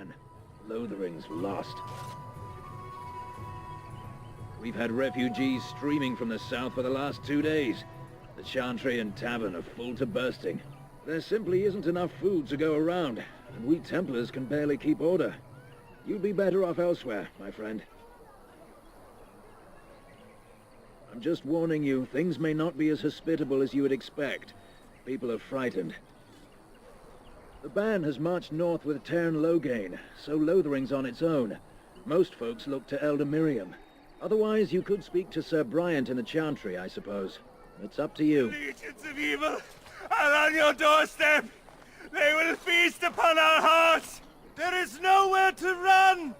man. Lothering's lost. We've had refugees streaming from the south for the last 2 days. The Chantry and Tavern are full to bursting. There simply isn't enough food to go around, and we Templars can barely keep order. You'd be better off elsewhere, my friend. I'm just warning you, things may not be as hospitable as you would expect. People are frightened. The band has marched north with Sten Leliana, so Lothering's on its own. Most folks look to Elder Miriam. Otherwise, you could speak to Sir Bryant in the Chantry, I suppose. It's up to you. Legions of evil are on your doorstep. They will feast upon our hearts. There is nowhere to run.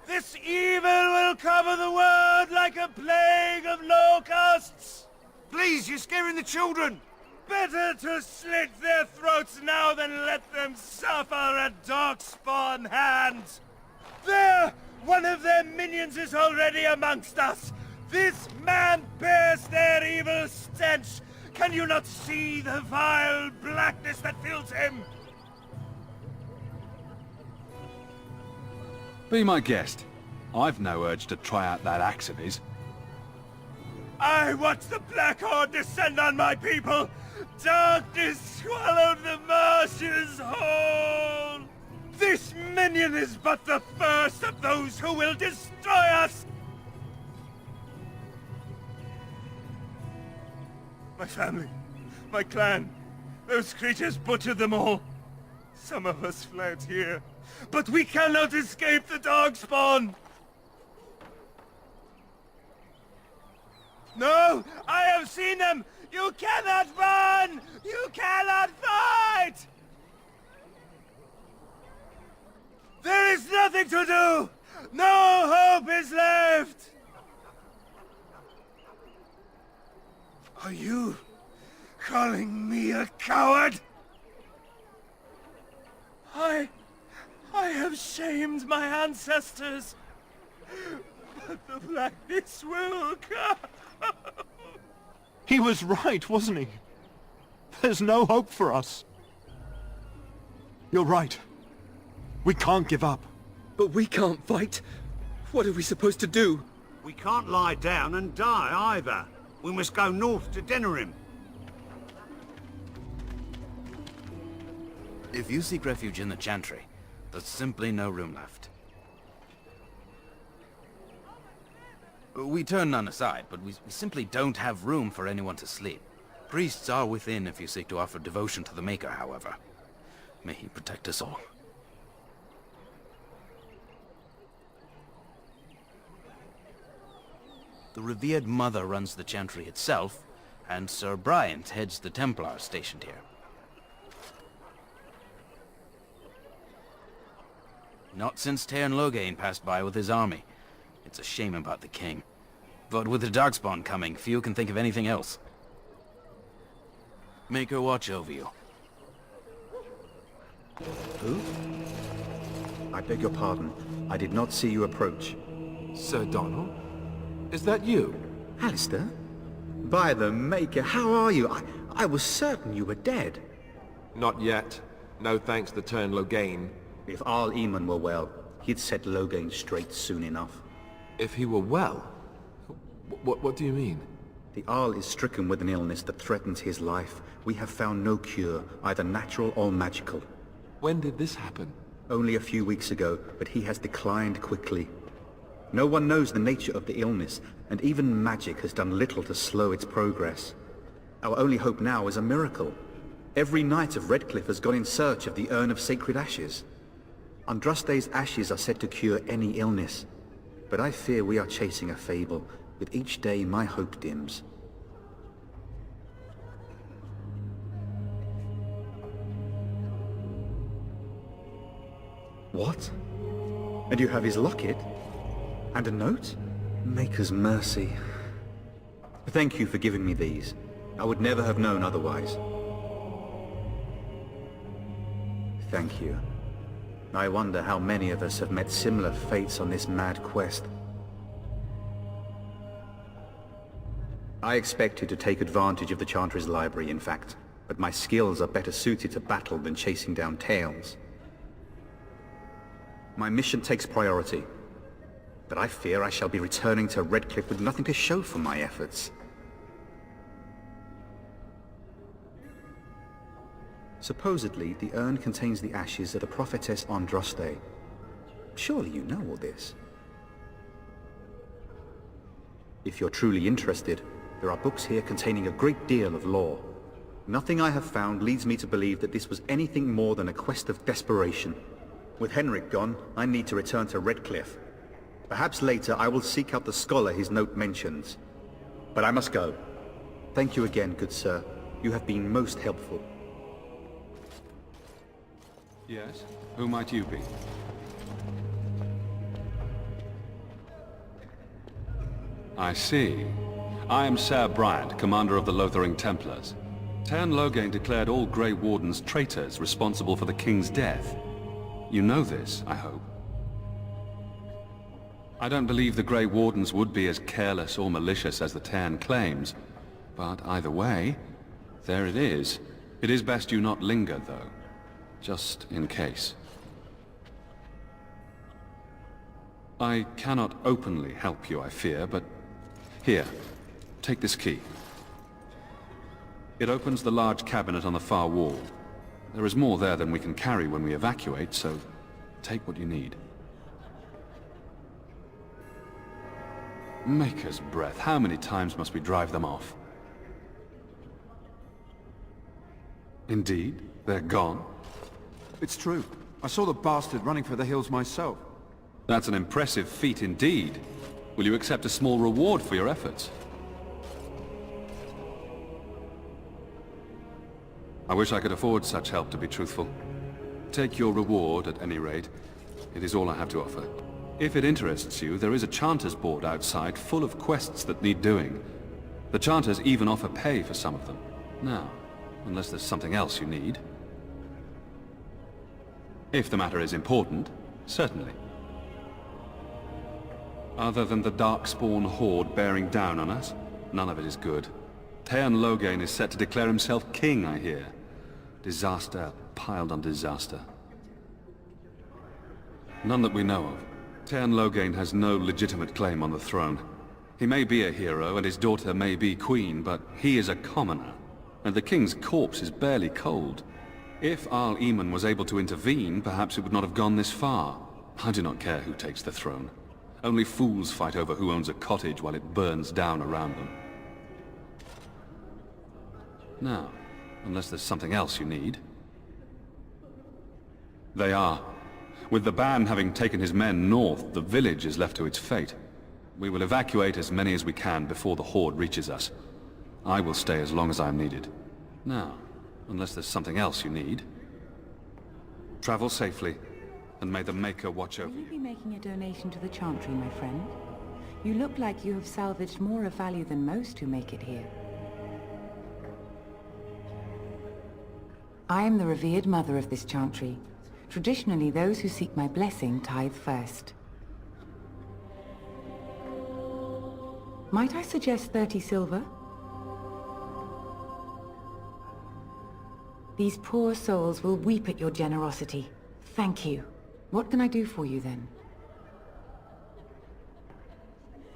This evil will cover the world like a plague of locusts. Please, you're scaring the children. Better to slit their throats now than let them suffer at Darkspawn hands. There! One of their minions is already amongst us! This man bears their evil stench! Can you not see the vile blackness that fills him? Be my guest. I've no urge to try out that axe of his. I watch the Black Horde descend on my people! Darkness swallowed the marshes whole! This minion is but the first of those who will destroy us! My family, my clan, those creatures butchered them all. Some of us fled here, but we cannot escape the Darkspawn! No! I have seen them! You cannot run! You cannot fight! There is nothing to do! No hope is left! Are you calling me a coward? I have shamed my ancestors, but the blackness will come. He was right, wasn't he? There's no hope for us. You're right. We can't give up. But we can't fight. What are we supposed to do? We can't lie down and die either. We must go north to Denerim. If you seek refuge in the Chantry, there's simply no room left. We turn none aside, but we simply don't have room for anyone to sleep. Priests are within if you seek to offer devotion to the Maker, however. May he protect us all. The revered Mother runs the Chantry itself, and Sir Bryant heads the Templars stationed here. Not since Sten Leliana passed by with his army. It's a shame about the king. But with the Darkspawn coming, few can think of anything else. Make her watch over you. Who? I beg your pardon. I did not see you approach. Sir Donald? Is that you? Alistair? By the Maker, how are you? I was certain you were dead. Not yet. No thanks to Sten Leliana. If Arl Eamon were well, he'd set Loghain straight soon enough. If he were well? What do you mean? The Arl is stricken with an illness that threatens his life. We have found no cure, either natural or magical. When did this happen? Only a few weeks ago, but he has declined quickly. No one knows the nature of the illness, and even magic has done little to slow its progress. Our only hope now is a miracle. Every knight of Redcliffe has gone in search of the Urn of Sacred Ashes. Andraste's ashes are said to cure any illness, but I fear we are chasing a fable. With each day, my hope dims. What? And you have his locket? And a note? Maker's mercy. Thank you for giving me these. I would never have known otherwise. Thank you. I wonder how many of us have met similar fates on this mad quest. I expected to take advantage of the Chantry's library, in fact, but my skills are better suited to battle than chasing down tales. My mission takes priority. But I fear I shall be returning to Redcliffe with nothing to show for my efforts. Supposedly, the urn contains the ashes of the prophetess Andraste. Surely you know all this. If you're truly interested, there are books here containing a great deal of lore. Nothing I have found leads me to believe that this was anything more than a quest of desperation. With Henrik gone, I need to return to Redcliffe. Perhaps later I will seek out the scholar his note mentions. But I must go. Thank you again, good sir. You have been most helpful. Yes? Who might you be? I see. I am Ser Bryant, commander of the Lothering Templars. Sten Loghain declared all Grey Wardens traitors responsible for the king's death. You know this, I hope. I don't believe the Grey Wardens would be as careless or malicious as the Sten claims. But either way, there it is. It is best you not linger, though. Just in case. I cannot openly help you, I fear, but... Here, take this key. It opens the large cabinet on the far wall. There is more there than we can carry when we evacuate, so take what you need. Maker's breath, how many times must we drive them off? Indeed, they're gone. It's true. I saw the bastard running for the hills myself. That's an impressive feat indeed. Will you accept a small reward for your efforts? I wish I could afford such help, to be truthful. Take your reward, at any rate. It is all I have to offer. If it interests you, there is a Chanters board outside full of quests that need doing. The Chanters even offer pay for some of them. Now, unless there's something else you need. If the matter is important, certainly. Other than the Darkspawn horde bearing down on us, none of it is good. Sten Loghain is set to declare himself king, I hear. Disaster piled on disaster. None that we know of. Sten Loghain has no legitimate claim on the throne. He may be a hero and his daughter may be queen, but he is a commoner. And the king's corpse is barely cold. If Arl Eamon was able to intervene, perhaps it would not have gone this far. I do not care who takes the throne. Only fools fight over who owns a cottage while it burns down around them. Now, unless there's something else you need. They are. With the ban having taken his men north, the village is left to its fate. We will evacuate as many as we can before the horde reaches us. I will stay as long as I am needed. Now, unless there's something else you need. Travel safely, and may the Maker watch over you. Will you be making a donation to the Chantry, my friend? You look like you have salvaged more of value than most who make it here. I am the revered mother of this Chantry. Traditionally, those who seek my blessing tithe first. Might I suggest 30 silver? These poor souls will weep at your generosity. Thank you. What can I do for you, then?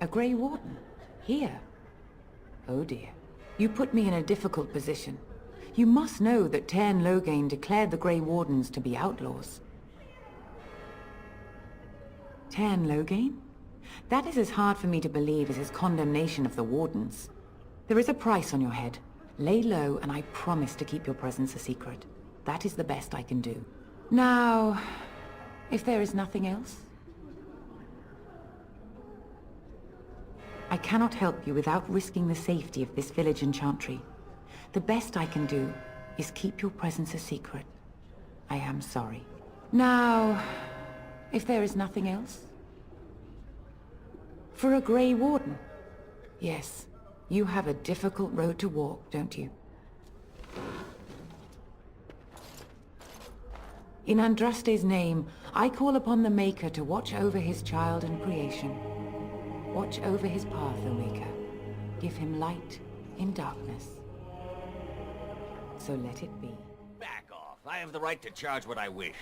A Grey Warden? Here? Oh dear. You put me in a difficult position. You must know that Sten Loghain declared the Grey Wardens to be outlaws. Sten Loghain? That is as hard for me to believe as his condemnation of the Wardens. There is a price on your head. Lay low, and I promise to keep your presence a secret. That is the best I can do. Now, if there is nothing else... I cannot help you without risking the safety of this village and Chantry. The best I can do is keep your presence a secret. I am sorry. Now, if there is nothing else... For a Grey Warden? Yes, you have a difficult road to walk, don't you? In Andraste's name, I call upon the Maker to watch over his child and creation. Watch over his path, O Maker. Give him light in darkness. So let it be. Back off. I have the right to charge what I wish.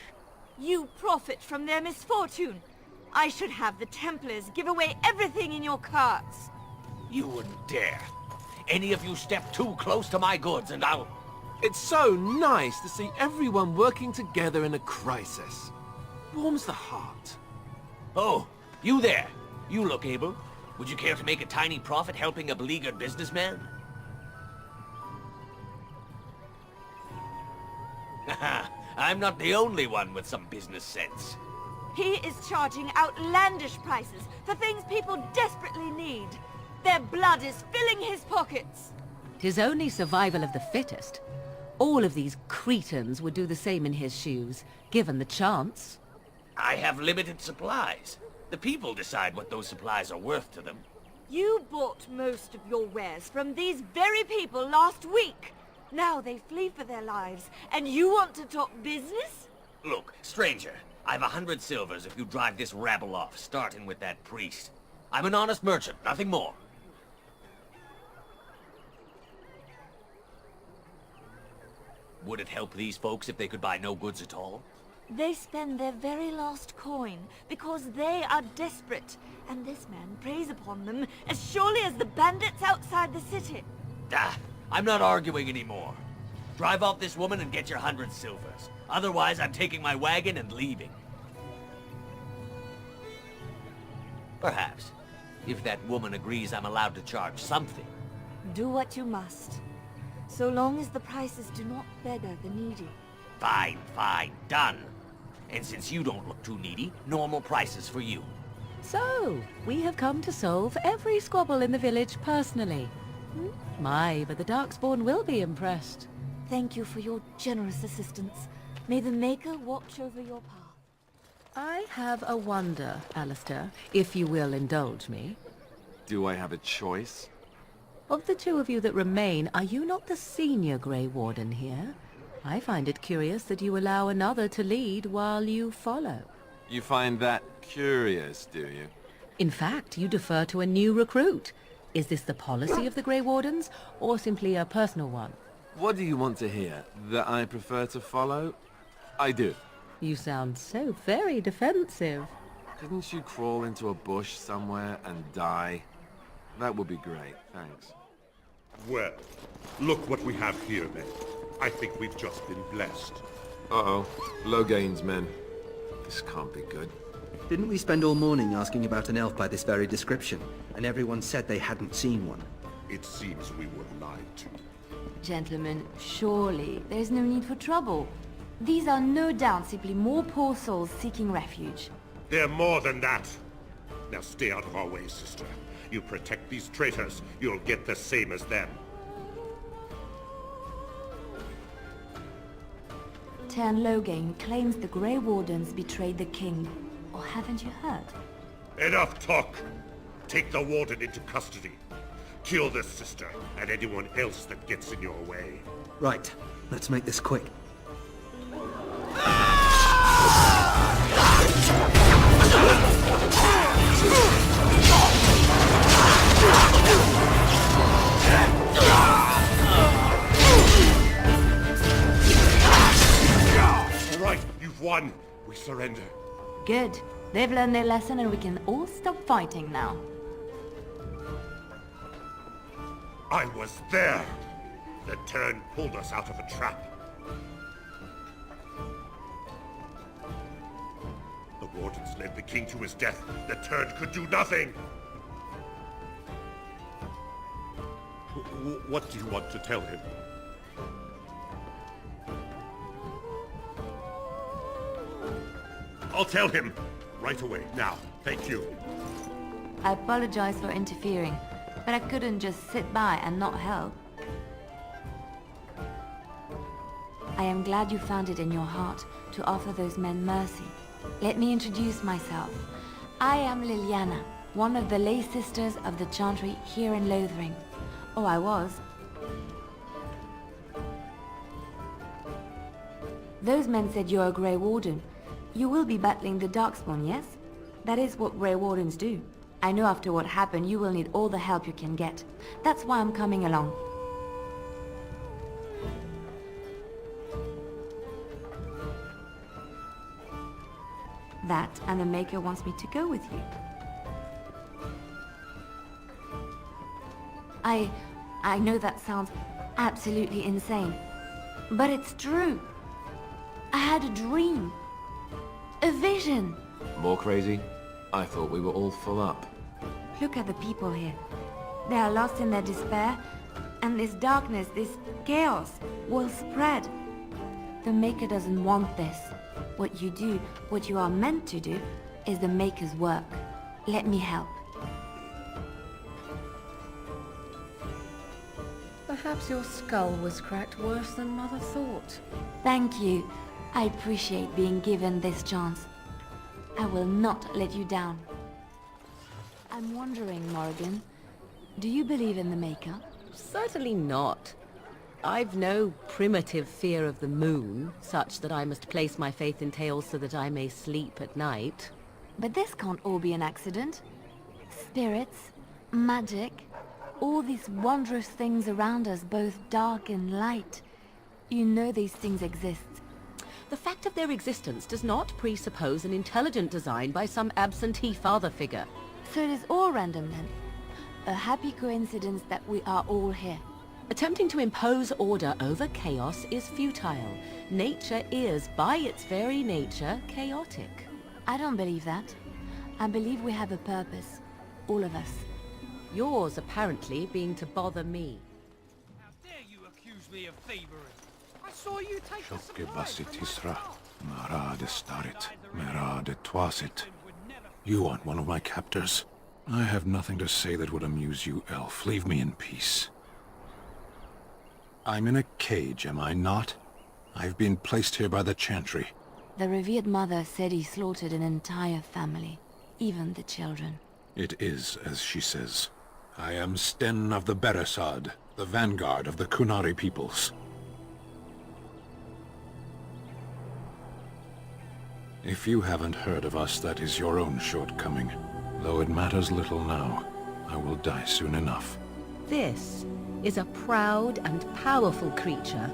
You profit from their misfortune. I should have the Templars give away everything in your carts. You wouldn't dare. Any of you step too close to my goods and I'll... It's so nice to see everyone working together in a crisis. Warms the heart. Oh, you there. You look able. Would you care to make a tiny profit helping a beleaguered businessman? Haha, I'm not the only one with some business sense. He is charging outlandish prices for things people desperately need. Their blood is filling his pockets. 'Tis only survival of the fittest. All of these cretins would do the same in his shoes, given the chance. I have limited supplies. The people decide what those supplies are worth to them. You bought most of your wares from these very people last week. Now they flee for their lives, and you want to talk business? Look, stranger, I've 100 silvers if you drive this rabble off, starting with that priest. I'm an honest merchant, nothing more. Would it help these folks if they could buy no goods at all? They spend their very last coin because they are desperate, and this man preys upon them as surely as the bandits outside the city. Ah, I'm not arguing anymore. Drive off this woman and get your 100 silvers. Otherwise, I'm taking my wagon and leaving. Perhaps, if that woman agrees I'm allowed to charge something. Do what you must, so long as the prices do not beggar the needy. Fine, fine, done. And since you don't look too needy, normal prices for you. So, we have come to solve every squabble in the village personally. My, but the Darkspawn will be impressed. Thank you for your generous assistance. May the Maker watch over your path. I have a wonder, Alistair, if you will indulge me. Do I have a choice? Of the two of you that remain, are you not the senior Grey Warden here? I find it curious that you allow another to lead while you follow. You find that curious, do you? In fact, you defer to a new recruit. Is this the policy of the Grey Wardens, or simply a personal one? What do you want to hear? That I prefer to follow? I do. You sound so very defensive. Couldn't you crawl into a bush somewhere and die? That would be great, thanks. Well, look what we have here, then. I think we've just been blessed. Uh-oh. Loghain's men. This can't be good. Didn't we spend all morning asking about an elf by this very description, and everyone said they hadn't seen one? It seems we were lied to. Gentlemen, surely there's no need for trouble. These are no doubt simply more poor souls seeking refuge. They're more than that. Now stay out of our way, sister. You protect these traitors, you'll get the same as them. Loghain claims the Grey Wardens betrayed the king. Or haven't you heard? Enough talk! Take the warden into custody. Kill this sister and anyone else that gets in your way. Right. Let's make this quick. All right, you've won. We surrender. Good. They've learned their lesson and we can all stop fighting now. I was there. The turn pulled us out of a trap. The wardens led the king to his death. The turn could do nothing. What do you want to tell him? I'll tell him. Right away, now. Thank you. I apologize for interfering, but I couldn't just sit by and not help. I am glad you found it in your heart to offer those men mercy. Let me introduce myself. I am Leliana, one of the lay sisters of the chantry here in Lothering. Oh, I was. Those men said you're a Grey Warden. You will be battling the Darkspawn, yes? That is what Grey Wardens do. I know after what happened you will need all the help you can get. That's why I'm coming along. That and the Maker wants me to go with you. I know that sounds absolutely insane, but it's true. I had a dream. A vision. More crazy? I thought we were all full up. Look at the people here. They are lost in their despair, and this darkness, this chaos, will spread. The Maker doesn't want this. What you do, what you are meant to do, is the Maker's work. Let me help. Perhaps your skull was cracked worse than Mother thought. Thank you. I appreciate being given this chance. I will not let you down. I'm wondering, Morrigan, do you believe in the Maker? Certainly not. I've no primitive fear of the moon, such that I must place my faith in tales so that I may sleep at night. But this can't all be an accident. Spirits, magic, all these wondrous things around us, both dark and light. You know these things exist. The fact of their existence does not presuppose an intelligent design by some absentee father figure. So it is all random then. A happy coincidence that we are all here. Attempting to impose order over chaos is futile. Nature is, by its very nature, chaotic. I don't believe that. I believe we have a purpose. All of us. Yours, apparently, being to bother me. How dare you accuse me of thievery? I saw you take the supply. You aren't one of my captors. I have nothing to say that would amuse you, elf. Leave me in peace. I'm in a cage, am I not? I've been placed here by the Chantry. The revered mother said he slaughtered an entire family, even the children. It is as she says. I am Sten of the Beresad, the vanguard of the Kunari peoples. If you haven't heard of us, that is your own shortcoming. Though it matters little now. I will die soon enough. This is a proud and powerful creature,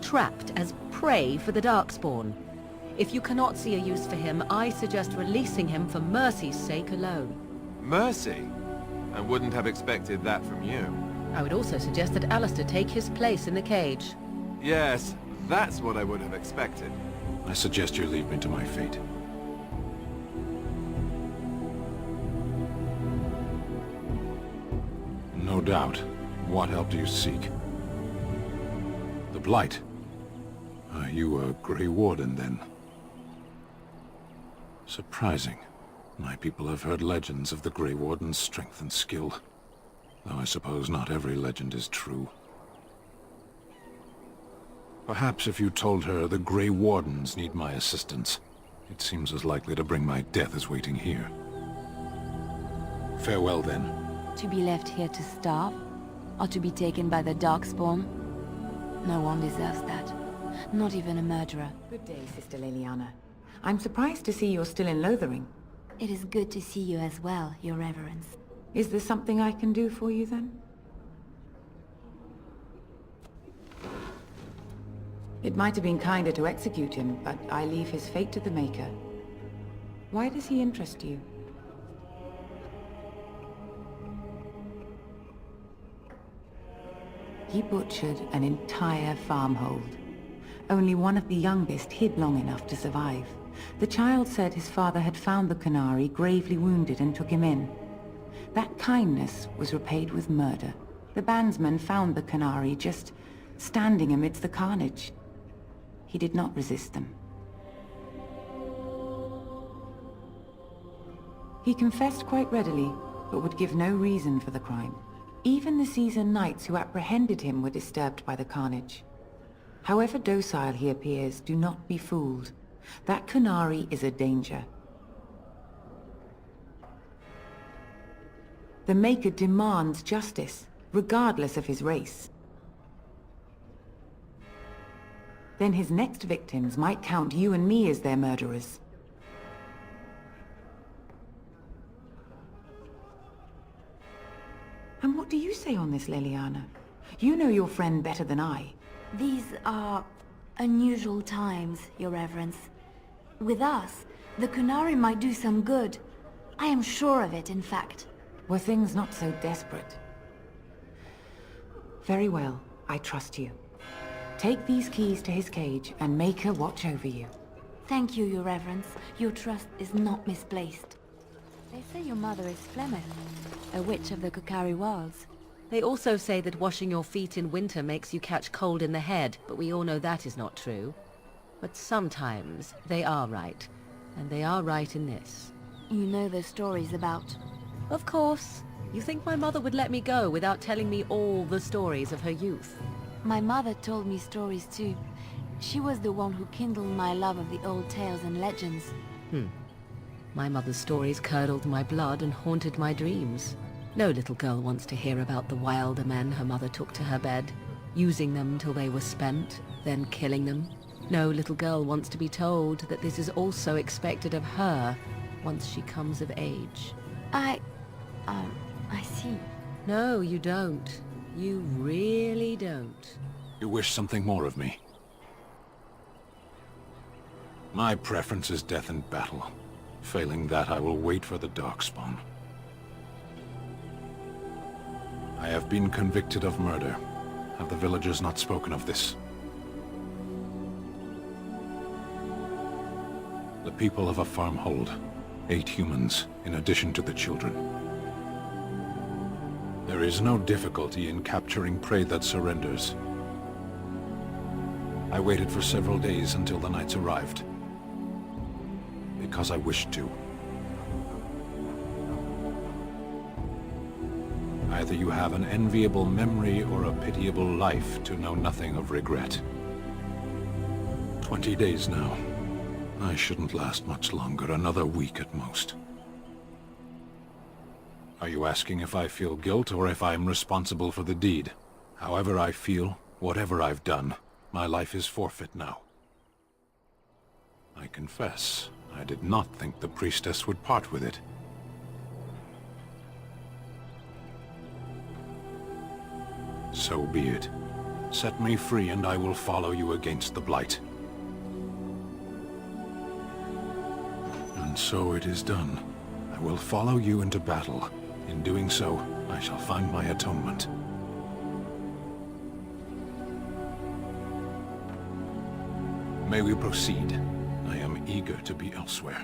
trapped as prey for the Darkspawn. If you cannot see a use for him, I suggest releasing him for mercy's sake alone. Mercy? I wouldn't have expected that from you. I would also suggest that Alistair take his place in the cage. Yes, that's what I would have expected. I suggest you leave me to my fate. No doubt. What help do you seek? The Blight. Are you a Grey Warden, then? Surprising. My people have heard legends of the Grey Warden's strength and skill. Though I suppose not every legend is true. Perhaps if you told her the Grey Wardens need my assistance, it seems as likely to bring my death as waiting here. Farewell, then. To be left here to starve? Or to be taken by the Darkspawn? No one deserves that. Not even a murderer. Good day, Sister Leliana. I'm surprised to see you're still in Lothering. It is good to see you as well, Your Reverence. Is there something I can do for you, then? It might have been kinder to execute him, but I leave his fate to the Maker. Why does he interest you? He butchered an entire farmhold. Only one of the youngest hid long enough to survive. The child said his father had found the Kunari gravely wounded and took him in. That kindness was repaid with murder. The bandsman found the Kunari just standing amidst the carnage. He did not resist them. He confessed quite readily, but would give no reason for the crime. Even the seasoned knights who apprehended him were disturbed by the carnage. However docile he appears, do not be fooled. That Kunari is a danger. The Maker demands justice, regardless of his race. Then his next victims might count you and me as their murderers. And what do you say on this, Leliana? You know your friend better than I. These are unusual times, Your Reverence. With us, The Kunari might do some good. I am sure of it, in fact. Were things not so desperate? Very well, I trust you. Take these keys to his cage and make her watch over you. Thank you, Your Reverence. Your trust is not misplaced. They say your mother is Flemeth, a witch of the Kokari Wilds. They also say that washing your feet in winter makes you catch cold in the head, but we all know that is not true. But sometimes they are right, and they are right in this. You know the stories about... Of course. You think my mother would let me go without telling me all the stories of her youth? My mother told me stories too. She was the one who kindled my love of the old tales and legends. My mother's stories curdled my blood and haunted my dreams. No little girl wants to hear about the wilder men her mother took to her bed, using them till they were spent, then killing them. No little girl wants to be told that this is also expected of her once she comes of age. I see. No, you don't. You really don't. You wish something more of me? My preference is death in battle. Failing that, I will wait for the Darkspawn. I have been convicted of murder. Have the villagers not spoken of this? The people of a farm hold 8 humans, in addition to the children. There is no difficulty in capturing prey that surrenders. I waited for several days until the knights arrived. Because I wished to. Either you have an enviable memory or a pitiable life to know nothing of regret. 20 days now. I shouldn't last much longer, another week at most. Are you asking if I feel guilt or if I am responsible for the deed? However I feel, whatever I've done, my life is forfeit now. I confess, I did not think the priestess would part with it. So be it. Set me free and I will follow you against the Blight. And so it is done. I will follow you into battle. In doing so, I shall find my atonement. May we proceed? I am eager to be elsewhere.